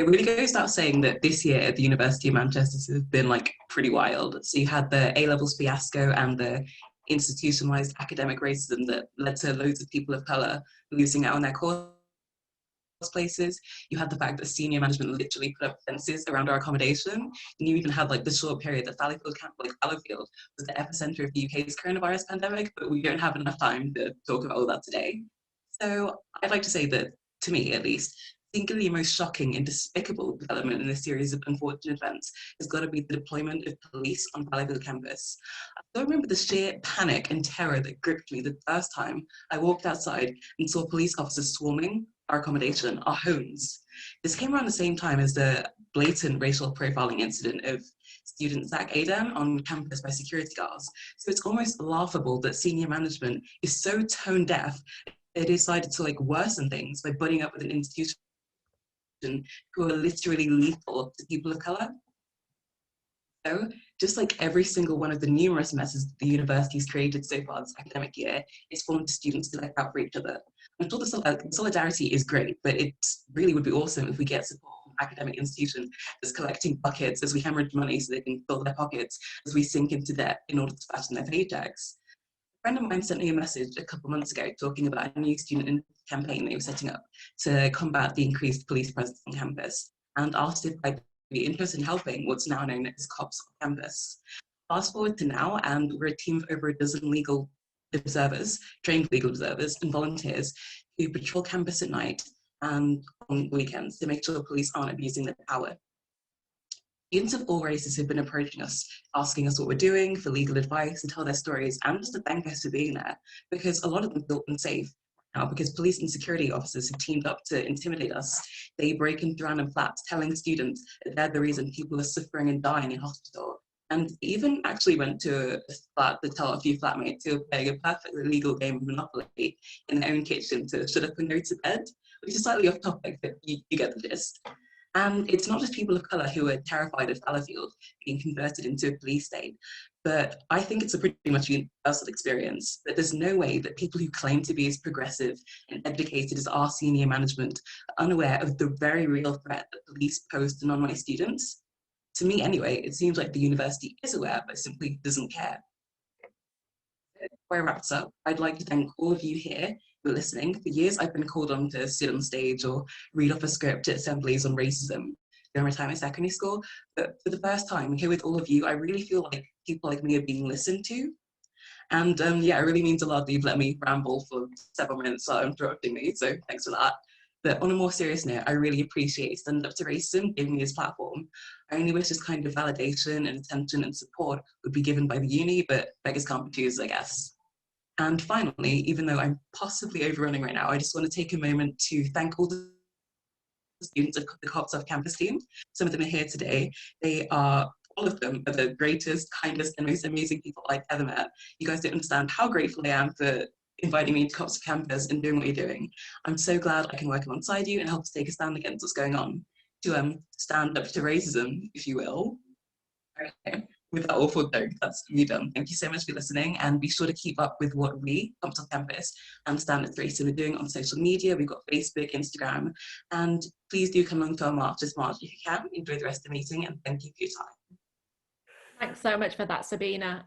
It really goes without saying that this year at the University of Manchester has been like pretty wild. So you had the A-levels fiasco and the institutionalized academic racism that led to loads of people of color losing out on their course places. You had the fact that senior management literally put up fences around our accommodation. And you even had like the short period that Fallowfield was the epicenter of the UK's coronavirus pandemic, but we don't have enough time to talk about all that today. So I'd like to say that, to me at least, singularly most shocking and despicable development in this series of unfortunate events has got to be the deployment of police on Fallowfield campus. I still remember the sheer panic and terror that gripped me the first time I walked outside and saw police officers swarming our accommodation, our homes. This came around the same time as the blatant racial profiling incident of student Zach Aden on campus by security guards. So it's almost laughable that senior management is so tone deaf they decided to like worsen things by buddying up with an institution who are literally lethal to people of color. So just like every single one of the numerous messes the university's created so far this academic year, it's formed students to look out for each other. I'm sure the solidarity is great, but it really would be awesome if we get support from academic institutions that's collecting buckets as we hemorrhage money so they can fill their pockets as we sink into debt in order to fatten their paychecks. A friend of mine sent me a message a couple months ago talking about a new student campaign they were setting up to combat the increased police presence on campus, and asked if I'd be interested in helping what's now known as cops on campus. Fast forward to now, and we're a team of over a dozen legal observers, trained legal observers and volunteers who patrol campus at night and on weekends to make sure police aren't abusing their power. Students of all races have been approaching us, asking us what we're doing for legal advice and tell their stories, and just to thank us for being there, because a lot of them feel unsafe now because police and security officers have teamed up to intimidate us. They break into random flats, telling students that they're the reason people are suffering and dying in hospital. And even actually went to a flat to tell a few flatmates who were playing a perfectly legal game of Monopoly in their own kitchen to shut up and go to bed, which is slightly off topic, but you get the gist. And it's not just people of colour who are terrified of Fallowfield being converted into a police state, but I think it's a pretty much universal experience that there's no way that people who claim to be as progressive and educated as our senior management are unaware of the very real threat that police pose to non-white students. To me anyway, it seems like the university is aware but simply doesn't care. Before I wrap up, I'd like to thank all of you here who are listening. For years, I've been called on to sit on stage or read off a script at assemblies on racism during my time at secondary school. But for the first time, here with all of you, I really feel like people like me are being listened to. And yeah, it really means a lot that you've let me ramble for several minutes while interrupting me, so thanks for that. But on a more serious note, I really appreciate Stand Up to Racism giving me this platform. I only wish this kind of validation and attention and support would be given by the uni, but beggars can't be choosers, I guess. And finally, even though I'm possibly overrunning right now, I just want to take a moment to thank all the students of the Cops Off Campus team. Some of them are here today. All of them are the greatest, kindest, and most amazing people I've ever met. You guys don't understand how grateful I am for inviting me to Cops Off Campus and doing what you're doing. I'm so glad I can work alongside you and help to take a stand against what's going on, to stand up to racism, if you will. Okay. With that awful joke, that's me done. Thank you so much for listening, and be sure to keep up with what we, Cops Off Campus, and Stand Up to Racism are doing on social media. We've got Facebook, Instagram, and please do come along to our march this March if you can. Enjoy the rest of the meeting, and thank you for your time. Thanks so much for that, Sabina.